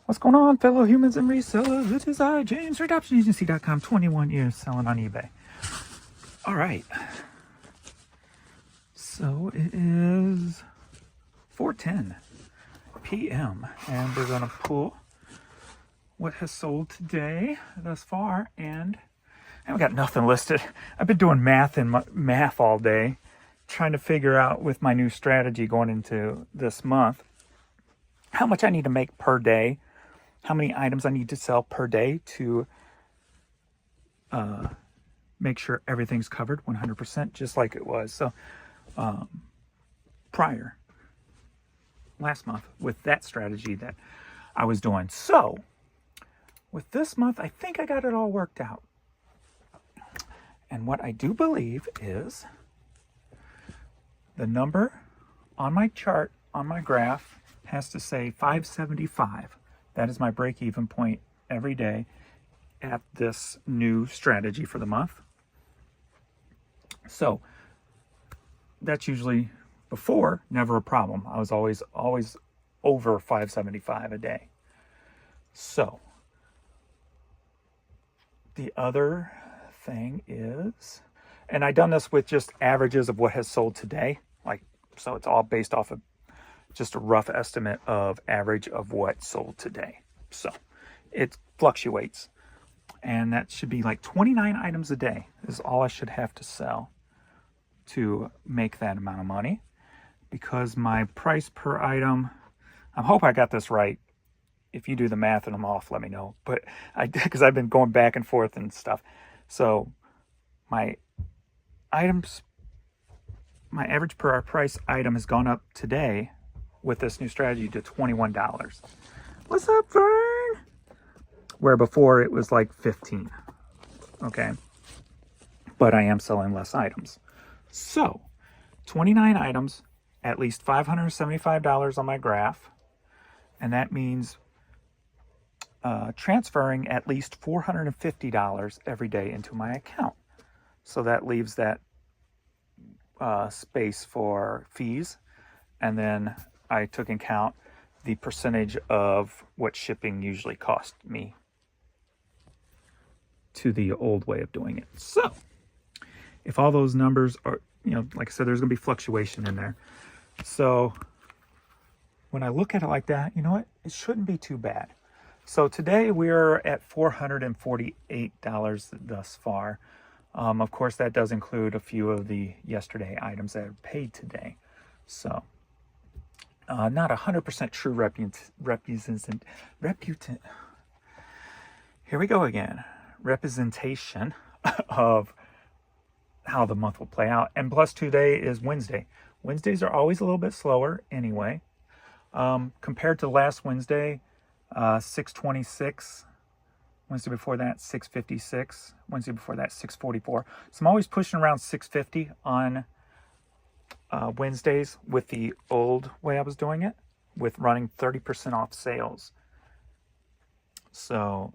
What's going on, fellow humans and resellers? This is I, James, RedOptionAgency.com, 21 years selling on eBay. All right. So it is 4:10 p.m. and we're going to pull what has sold today thus far, and we got nothing listed. I've been doing math all day, trying to figure out with my new strategy going into this month how much I need to make per day, how many items I need to sell per day to make sure everything's covered 100%, just like it was. So prior, last month, with that strategy that I was doing. So with this month, I think I got it all worked out. And what I do believe is the number on my chart, on my graph, has to say 575. That is my break-even point every day at this new strategy for the month. So that's usually, before, never a problem. I was always over 575 a day. So the other thing is, and I done this with just averages of what has sold today, so it's all based off of just a rough estimate of average of what sold today. So it fluctuates, and that should be like 29 items a day is all I should have to sell to make that amount of money, because my price per item, I hope I got this right. If you do the math and I'm off, let me know. But because I've been going back and forth and stuff. So my items, my average per price item has gone up today with this new strategy to $21. What's up, Vern? Where before it was like 15. Okay. But I am selling less items. So 29 items, at least $575 on my graph. And that means transferring at least $450 every day into my account. So that leaves that space for fees. And then I took into account the percentage of what shipping usually cost me to the old way of doing it. So if all those numbers are, like I said, there's going to be fluctuation in there. So when I look at it like that, you know what? It shouldn't be too bad. So today we're at $448 thus far. Of course, that does include a few of the yesterday items that are paid today. So not 100% true here we go again. Representation of how the month will play out. And plus today is Wednesday. Wednesdays are always a little bit slower anyway. Compared to last Wednesday, 626. Wednesday before that, 656. Wednesday before that, 644. So I'm always pushing around 650 on Wednesdays with the old way I was doing it, with running 30% off sales. So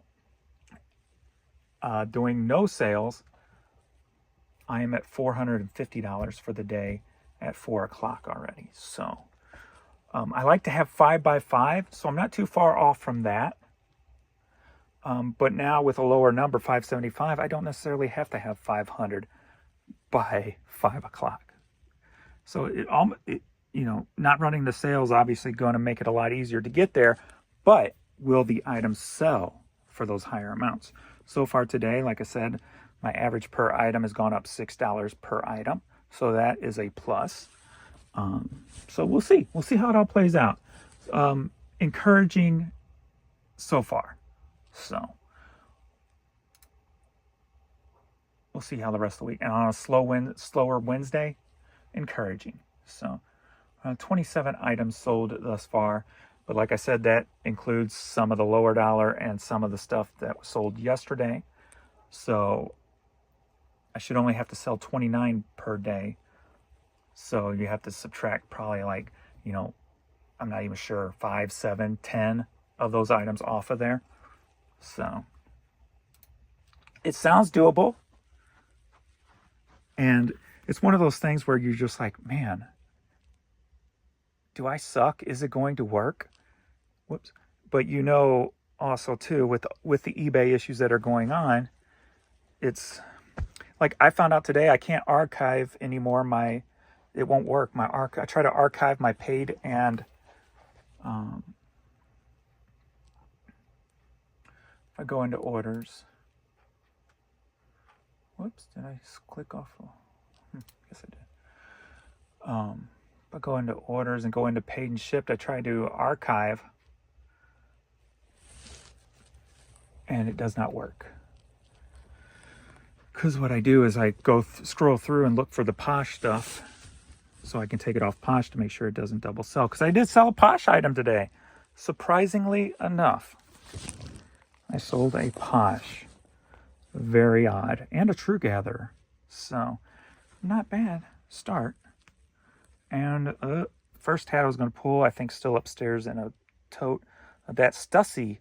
doing no sales, I am at $450 for the day at 4 o'clock already. So I like to have 5 by 5, so I'm not too far off from that. But now with a lower number, 575, I don't necessarily have to have 500 by 5 o'clock. So not running the sales obviously going to make it a lot easier to get there, but will the items sell for those higher amounts? So far today, like I said, my average per item has gone up $6 per item. So that is a plus. So we'll see. We'll see how it all plays out. Encouraging so far. So we'll see how the rest of the week. And on a slower Wednesday, encouraging. So 27 items sold thus far. But like I said, that includes some of the lower dollar and some of the stuff that was sold yesterday. So I should only have to sell 29 per day. So you have to subtract probably I'm not even sure, 5, 7, 10 of those items off of there. So it sounds doable. And it's one of those things where you're just like, man, do I suck? Is it going to work? Whoops. But you know, also too, with the eBay issues that are going on, it's like I found out today I can't archive anymore it won't work. I try to archive my paid and if I go into orders, whoops, did I click off? Yes, I did. If I go into orders and go into paid and shipped, I try to archive and it does not work. Because what I do is I go scroll through and look for the Posh stuff so I can take it off Posh to make sure it doesn't double sell. Because I did sell a Posh item today. Surprisingly enough, I sold a Posh. Very odd. And a True Gatherer. So, not bad start. And first hat I was going to pull, I think still upstairs in a tote. That Stussy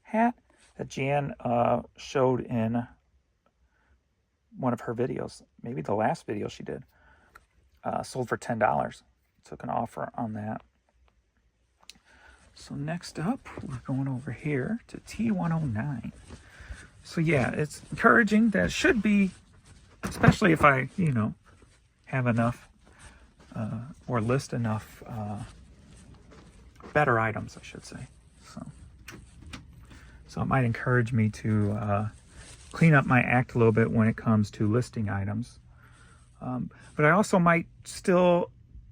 hat that Jan showed in one of her videos, maybe the last video she did, sold for $10. Took an offer on that. So next up, we're going over here to T109. So yeah, it's encouraging. That should be, especially if I, have enough or list enough better items, I should say. So it might encourage me to clean up my act a little bit when it comes to listing items. But I also might still,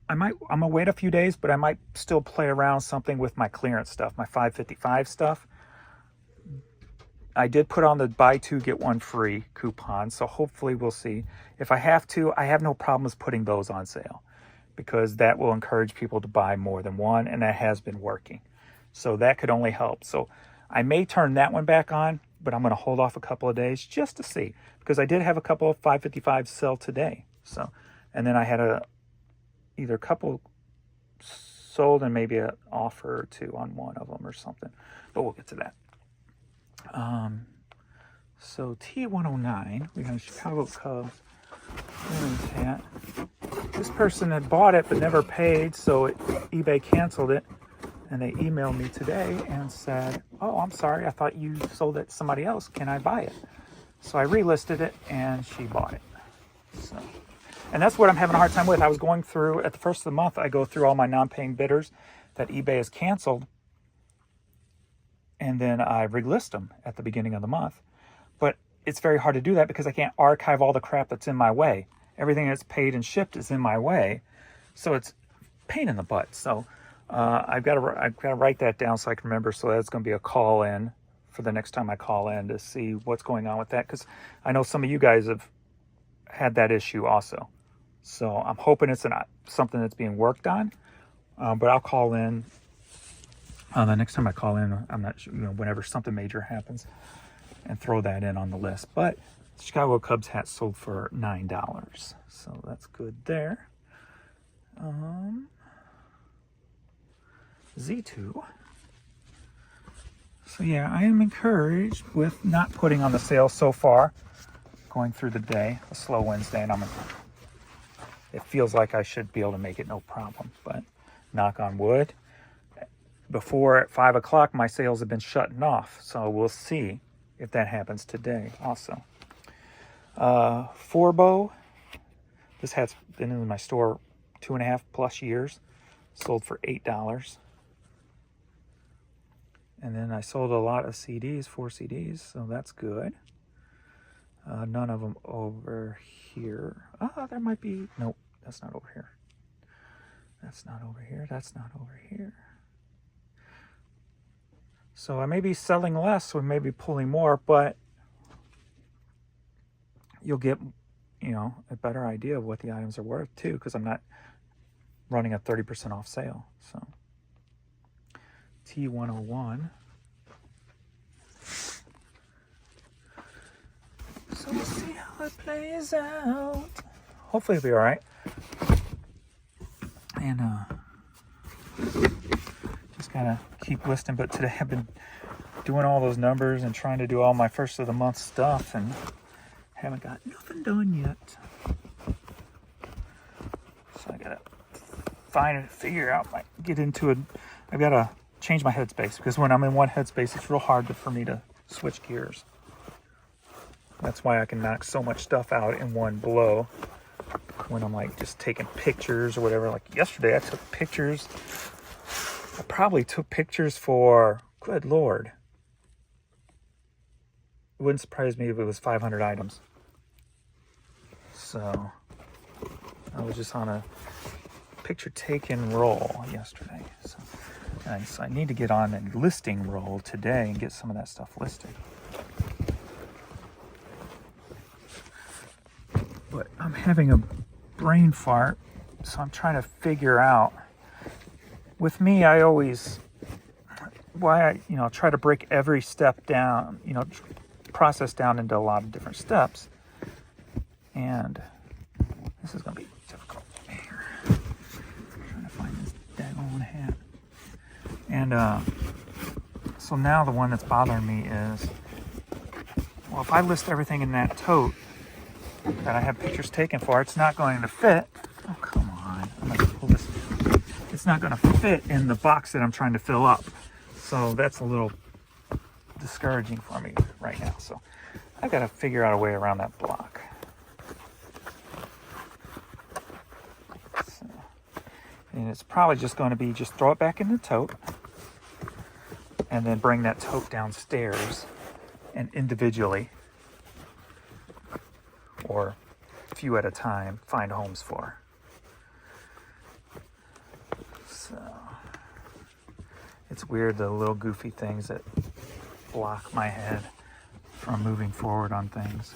I'm gonna wait a few days, but I might still play around something with my clearance stuff, my 555 stuff. I did put on the buy two, get one free coupon, so hopefully we'll see. If I have to, I have no problems putting those on sale because that will encourage people to buy more than one, and that has been working. So that could only help. So I may turn that one back on, but I'm going to hold off a couple of days just to see, because I did have a couple of 555s sell today. So, and then I had either a couple sold and maybe an offer or two on one of them or something, but we'll get to that. So T109, we got a Chicago Cubs hat. This person had bought it but never paid, so eBay canceled it. And they emailed me today and said, oh, I'm sorry, I thought you sold it to somebody else. Can I buy it? So I relisted it and she bought it. So, and that's what I'm having a hard time with. I was going through, at the first of the month, I go through all my non-paying bidders that eBay has canceled. And then I relist them at the beginning of the month. But it's very hard to do that because I can't archive all the crap that's in my way. Everything that's paid and shipped is in my way. So it's a pain in the butt. So I've got to write that down so I can remember. So that's going to be a call in for the next time I call in to see what's going on with that. Because I know some of you guys have had that issue also. So I'm hoping it's not something that's being worked on. But I'll call in. The next time I call in, I'm not sure, whenever something major happens, and throw that in on the list. But the Chicago Cubs hat sold for $9. So that's good there. Z2. So yeah, I am encouraged with not putting on the sale so far. Going through the day, a slow Wednesday, and it feels like I should be able to make it no problem. But knock on wood. Before at 5 o'clock, my sales have been shutting off. So we'll see if that happens today also. Forbo. This hat's been in my store 2.5+ years. Sold for $8. And then I sold a lot of CDs, 4 CDs. So that's good. None of them over here. There might be. Nope, that's not over here. That's not over here. That's not over here. So I may be selling less, or maybe pulling more, but you'll get, a better idea of what the items are worth too, because I'm not running a 30% off sale. So T101. So we'll see how it plays out. Hopefully it'll be all right. And just gotta keep listing. But today I've been doing all those numbers and trying to do all my first of the month stuff, and haven't got nothing done yet. So I gotta figure out, get into it. I've got change my headspace, because when I'm in one headspace, it's real hard for me to switch gears. That's why I can knock so much stuff out in one blow when I'm like just taking pictures or whatever. Like yesterday, I took pictures. I probably took pictures for, good Lord. It wouldn't surprise me if it was 500 items. So I was just on a picture taking roll yesterday. So I need to get on a listing roll today and get some of that stuff listed. But I'm having a brain fart, so I'm trying to figure out. With me, I always, try to break every step down, process down into a lot of different steps. And this is going to be difficult here. I'm trying to find this daggone hat. And so now the one that's bothering me is, well, if I list everything in that tote that I have pictures taken for, it's not going to fit. Oh, come on. I'm going to pull this. It's not going to fit in the box that I'm trying to fill up. So that's a little discouraging for me right now. So I got to figure out a way around that block. So, and it's probably just going to be just throw it back in the tote and then bring that tote downstairs and individually, or a few at a time, find homes for. So it's weird, the little goofy things that block my head from moving forward on things.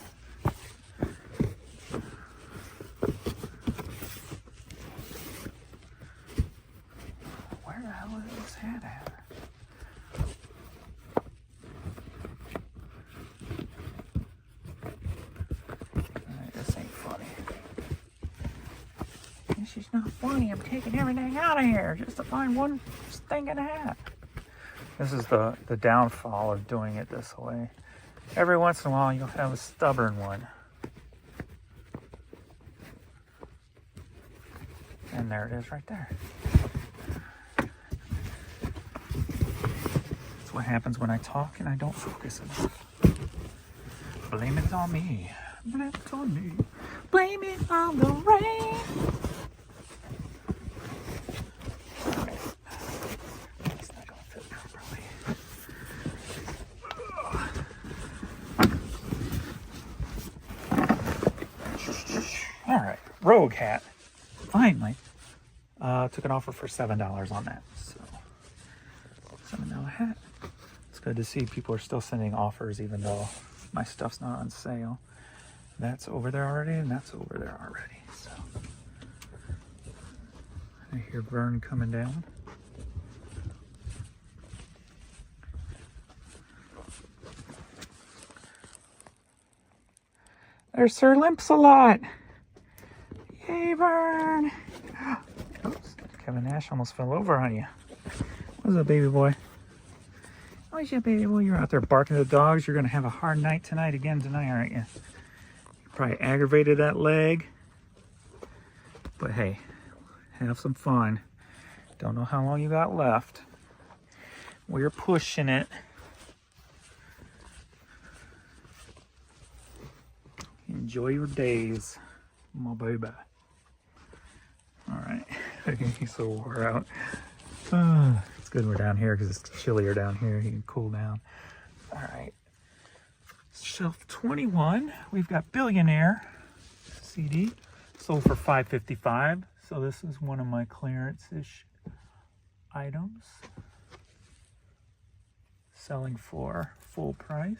Where the hell is this hat at? This ain't funny. This is not funny. I'm taking everything out of here just to find one stinking hat. This is the downfall of doing it this way. Every once in a while, you'll have a stubborn one. And there it is right there. That's what happens when I talk and I don't focus enough. Blame it on me. Blame it on me. Blame it on the rain. It's not going to fit properly. All right, Rogue hat. Finally, took an offer for $7 on that. So, $7 hat. It's good to see people are still sending offers even though my stuff's not on sale. That's over there already, and that's over there already. So, I hear Vern coming down. There's Sir Limps-a-Lot. Yay, Vern. Oops, Kevin Nash almost fell over on you. What's up, baby boy? What's up, baby boy? You're out there barking at the dogs. You're going to have a hard night tonight, aren't you? You probably aggravated that leg. But hey, have some fun. Don't know how long you got left. We're pushing it. Enjoy your days, my baby. All right, he's so wore out. It's good we're down here because it's chillier down here. He can cool down. All right, shelf 21. We've got Billionaire CD, sold for $5.55. So this is one of my clearance-ish items, selling for full price.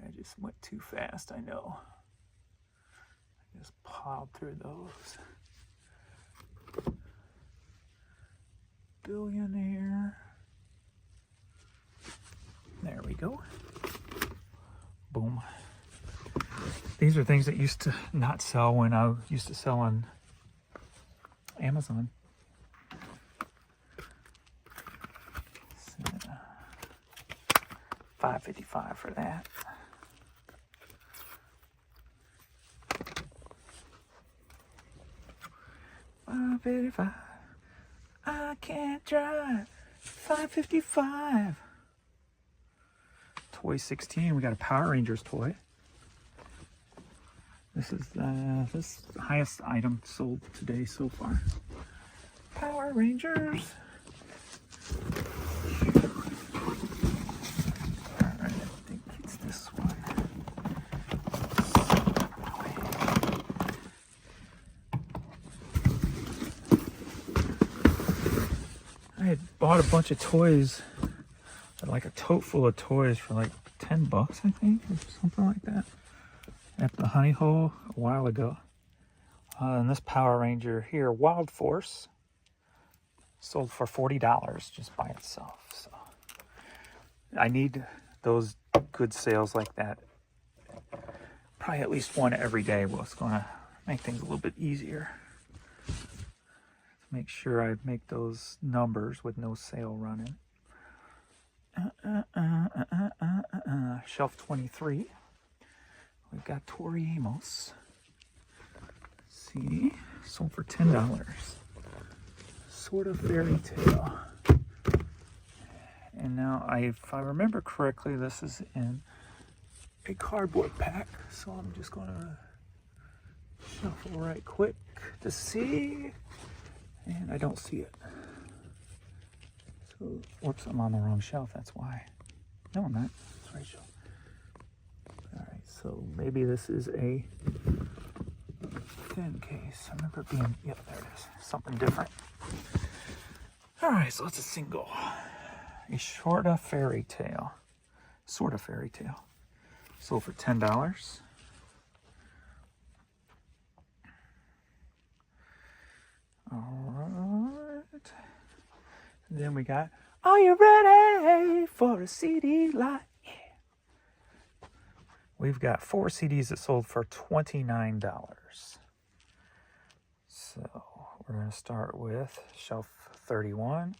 I just went too fast, I know. I just plowed through those. Billionaire. There we go. Boom. These are things that used to not sell when I used to sell on Amazon. So, $5.55 for that. $5.85. I can't drive. $5.55. Toy 16. We got a Power Rangers toy. This is this highest item sold today so far. Power Rangers. Alright, I think it's this one. I had bought a bunch of toys, like a tote full of toys for like $10, I think, or something like that, at the Honey Hole a while ago. And this Power Ranger here, Wild Force, sold for $40 just by itself. So I need those good sales like that. Probably at least one every day was going to make things a little bit easier. Make sure I make those numbers with no sale running. Shelf 23. We've got Tori Amos. CD sold for $10. Sort of Fairy Tale. And now, if I remember correctly, this is in a cardboard pack. So I'm just going to shuffle right quick to see. And I don't see it. So, whoops, I'm on the wrong shelf, that's why. No, I'm not. It's the right shelf. Alright, so maybe this is a thin case. I remember it being, yep, there it is. Something different. Alright, so it's a single. A Shorta Fairy Tale. Sort of Fairy Tale. Sold for $10. Alright. Then we got, are you ready for a CD lot? Yeah. We've got 4 CDs that sold for $29. So we're going to start with shelf 31.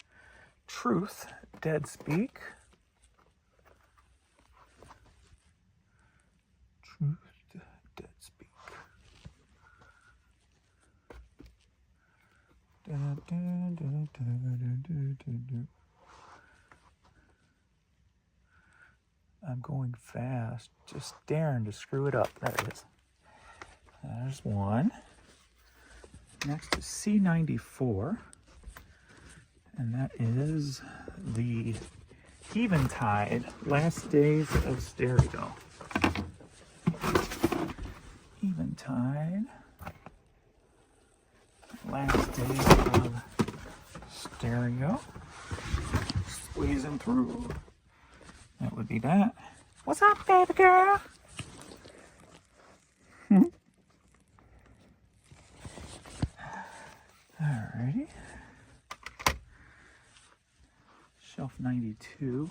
Truth, Dead Speak. Truth, Dead Speak. I'm going fast, just daring to screw it up. There it is. There's one. Next is C94, and that is the Eventide Last Days of Stereo. Eventide Last Days of Stereo. Squeezing through. That would be that. What's up, baby girl? Alrighty. Shelf 92.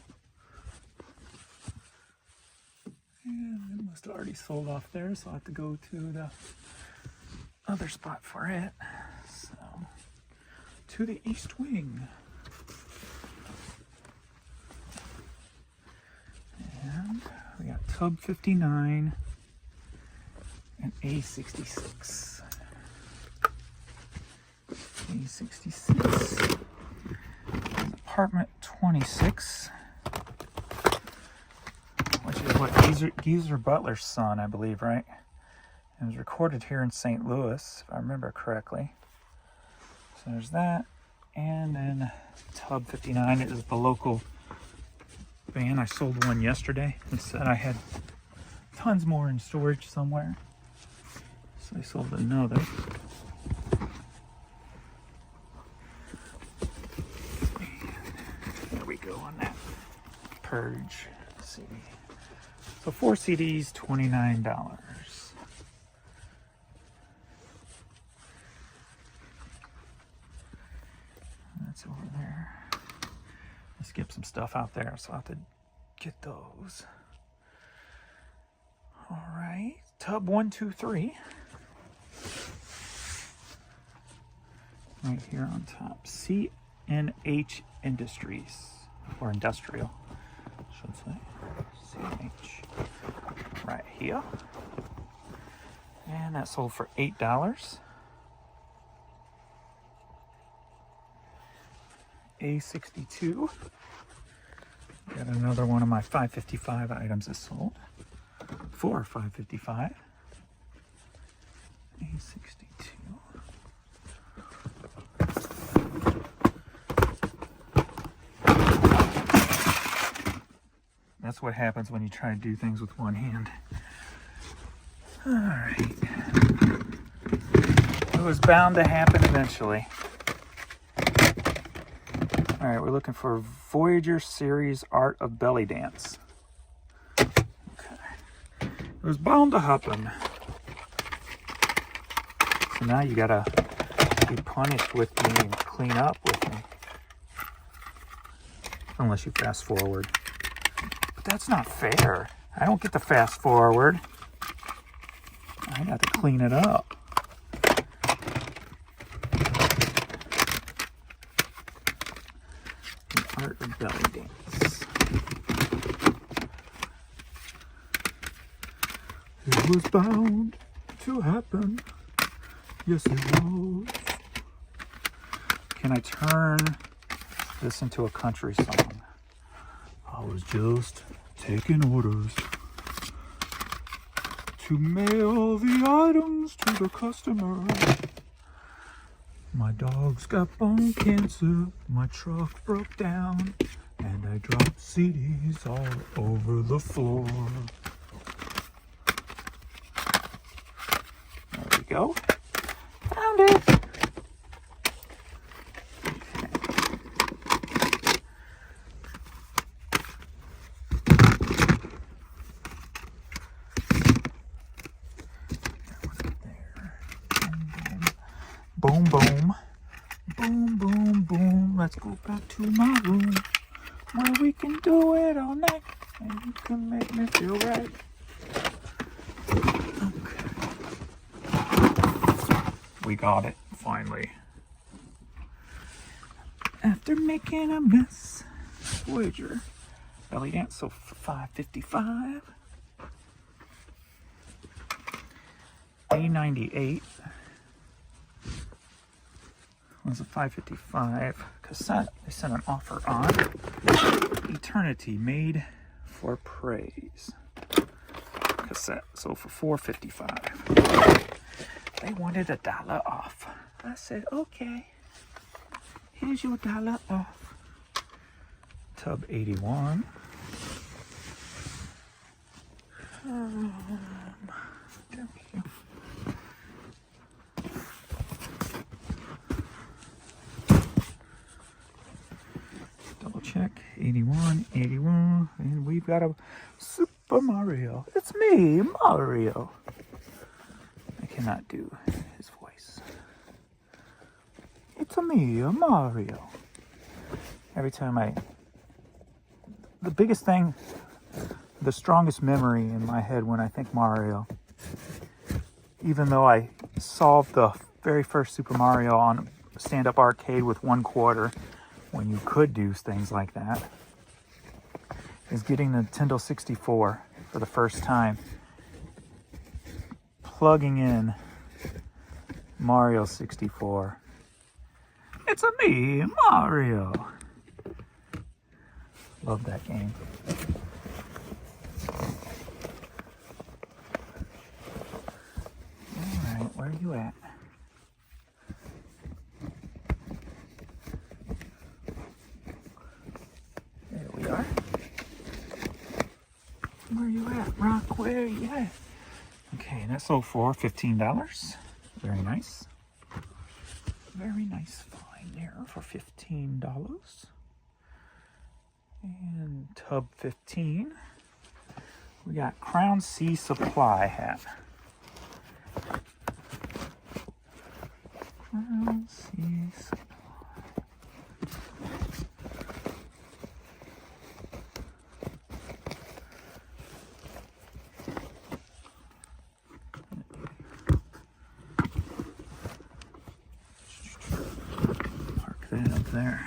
And it must have already sold off there, so I'll have to go to the other spot for it. So, to the East Wing. And we got Tub 59 and A66. A66. Apartment 26. Which is what Geezer Butler's son, I believe, right? It was recorded here in St. Louis, if I remember correctly. So there's that. And then Tub 59 is the local band. I sold one yesterday. They said I had tons more in storage somewhere. So I sold another. And there we go on that Purge CD. So 4 CDs, $29. That's over there. Let's get some stuff out there, so I'll have to get those. All right, Tub 123. Right here on top, CNH Industries, or Industrial, I should say. CNH. Right here. And that sold for $8. A62. Got another one of my 555 items is sold for 555. A62. That's what happens when you try to do things with one hand. All right. It was bound to happen eventually. All right, we're looking for Voyager Series Art of Belly Dance. Okay. It was bound to happen. So now you gotta be punished with me and clean up with me. Unless you fast forward. But that's not fair. I don't get to fast forward. I got to clean it up. The Art of Belly Dance. It was bound to happen. Yes, it was. Can I turn this into a country song? I was just taking orders to mail the items to the customer. My dog's got bone cancer, my truck broke down, and I dropped CDs all over the floor. There we go. Found it. Boom, boom, boom, boom, boom. Let's go back to my room where we can do it all night and you can make me feel right. Okay. We got it, finally. After making a mess, Voyager Belly Dance, so for $5.55. A98. Was a $5.55 cassette. They sent an offer on Eternity Made for Praise cassette. So for $4.55. They wanted $1 off. I said, okay, here's your $1 off. Tub 81. There we go. Check 81, 81, and we've got a Super Mario. It's me, Mario. I cannot do his voice. It's me, Mario. Every time the biggest thing, the strongest memory in my head when I think Mario, even though I solved the very first Super Mario on stand-up arcade with 1/4, when you could do things like that, is getting the Nintendo 64 for the first time, plugging in Mario 64. It's a me, Mario. Love that game. All right, where are you at? Where you at, Rock? Where you at? Okay, and that sold for $15. Very nice. Very nice find there for $15. And tub 15. We got Crown C Supply hat. Crown C Supply. Up there.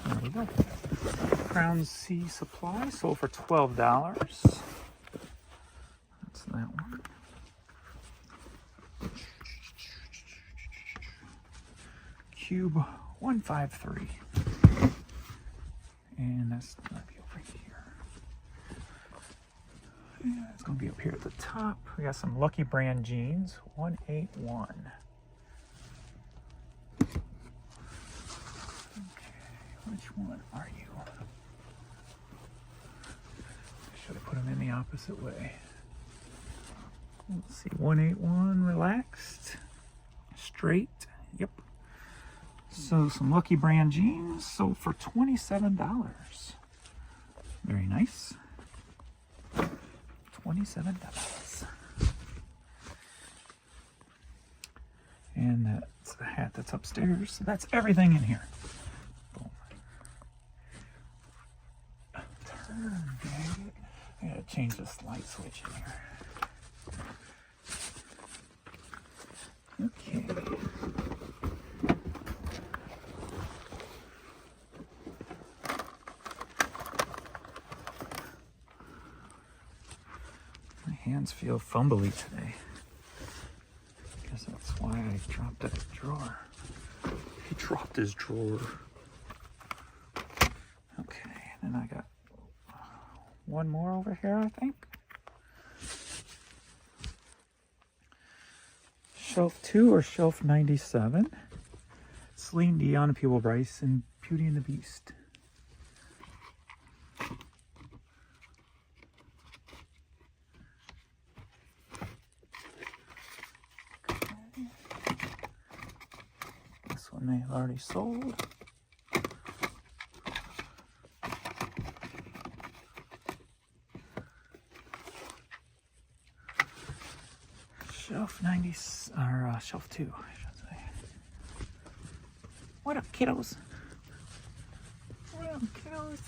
There we go. Crown C Supply sold for $12. That's that one. cube 153. And that's going to be over here. And it's going to be up here at the top. We got some Lucky Brand jeans, 181. Which one are you? I should have put them in the opposite way. Let's see, 181, relaxed, straight, yep. So some Lucky Brand jeans sold for $27. Very nice. $27. And that's the hat that's upstairs. So that's everything in here. I gotta change this light switch in here. Okay. My hands feel fumbly today. I guess that's why I dropped that drawer. He dropped his drawer. Okay, and then I got one more over here, I think. Shelf 2 or Shelf 97. Celine Dion and People Bryce and Beauty and the Beast. Okay. This one they've already sold. Shelf 90, or Shelf 2, I should say. What up, kiddos? What up, kiddos?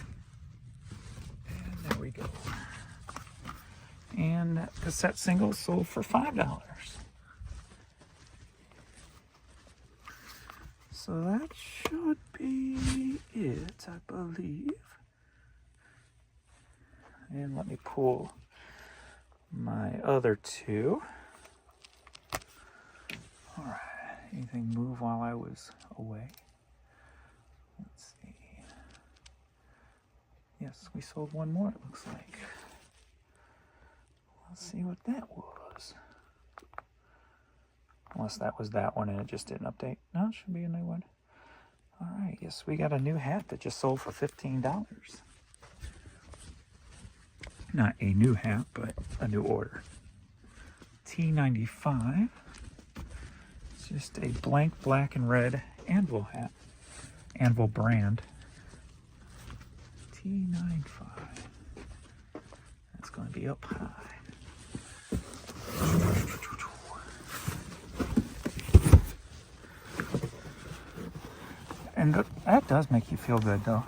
And there we go. And cassette singles sold for $5. So that should be it, I believe. And let me pull my other two. All right, anything move while I was away? Let's see. Yes, we sold one more, it looks like. Let's see what that was. Unless that was that one and it just didn't update. No, it should be a new one. All right, yes, we got a new hat that just sold for $15. Not a new hat, but a new order. T95. It's just a blank black and red Anvil hat. Anvil brand. T95. That's going to be up high. And that does make you feel good, though.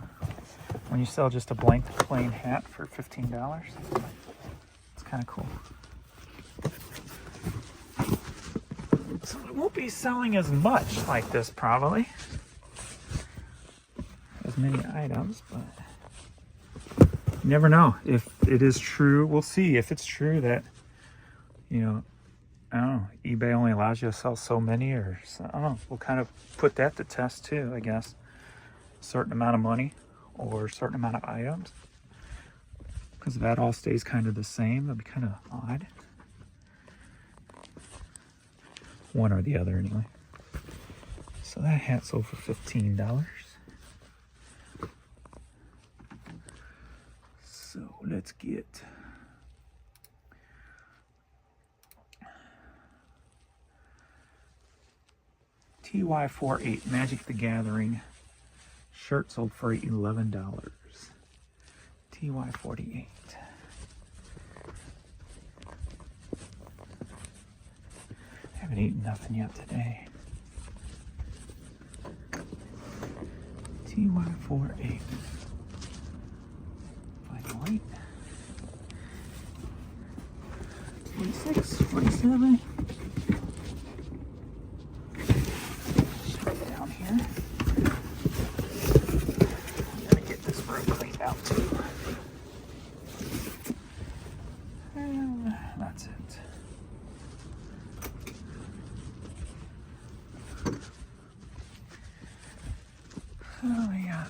When you sell just a blank plain hat for $15, it's kind of cool. So it won't be selling as much like this, probably. As many items, but you never know. If it is true, we'll see if it's true that, you know, I don't know, eBay only allows you to sell so many, or I don't know. We'll kind of put that to test too, I guess. A certain amount of money or a certain amount of items. Because if that all stays kind of the same, that'd be kind of odd. One or the other, anyway. So that hat sold for $15. So let's get TY48 Magic the Gathering shirt sold for $11. TY48. Haven't eaten nothing yet today. TY48. Finally. 46, 47. Down here. I'm gonna get this room cleaned out too. And that's it.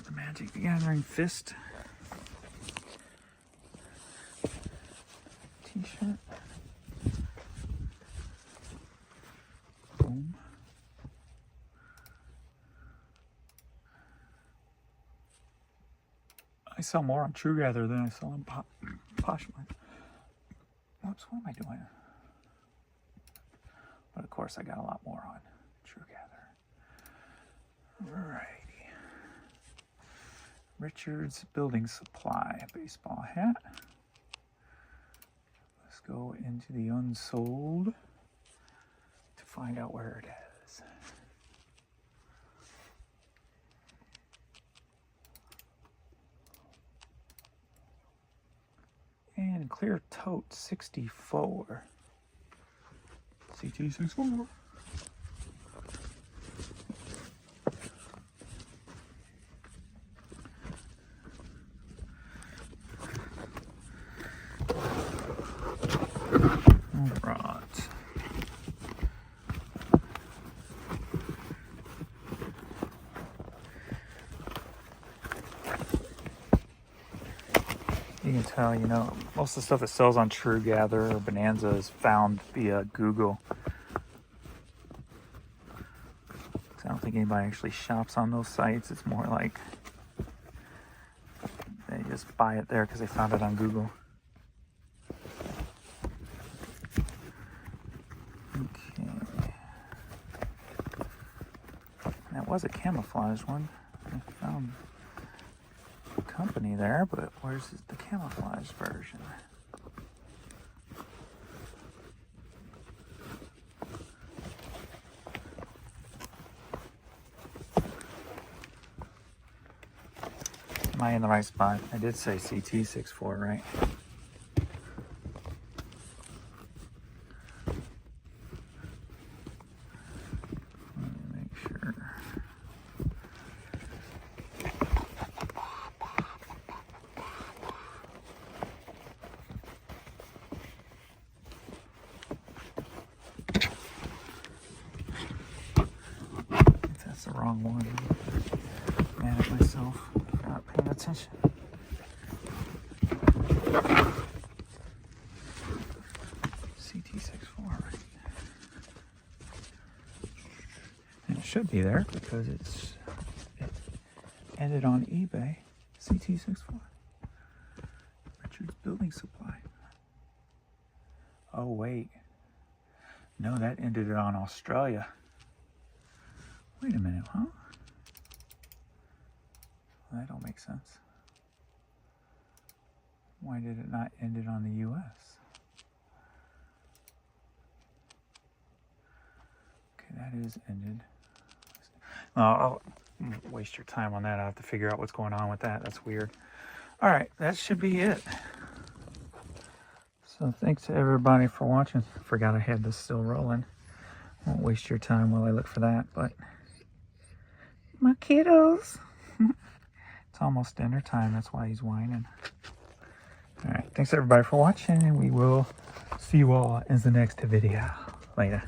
The Magic the Gathering Fist t-shirt. Boom. I sell more on True Gather than I sell on Poshmark. Oops, what am I doing? But of course, I got a lot more on True Gather. Alrighty. Richard's Building Supply baseball hat. Let's go into the unsold to find out where it is. And clear tote 64. CT64. Alright. You can tell, you know, most of the stuff that sells on True Gather or Bonanza is found via Google. I don't think anybody actually shops on those sites. It's more like they just buy it there because they found it on Google. Okay. That was a camouflage one. I found a company there, but where's the camouflage version? Am I in the right spot? I did say CT64, right? Let me make sure. If that's the wrong one. I'm mad at myself. Not paying attention. CT64, right? And it should be there because it ended on eBay. CT64. Richard's Building Supply. Oh wait, no, that ended it on Australia. Wait a minute, huh? That don't make sense. Why did it not end it on the US? Okay, that is ended. I'll waste your time on that. I'll have to figure out what's going on with that. That's weird. All right, that should be it. So thanks to everybody for watching. Forgot I had this still rolling. Won't waste your time while I look for that, but my kiddos. It's almost dinner time. That's why he's whining. All right. Thanks everybody for watching, and we will see you all in the next video. Later.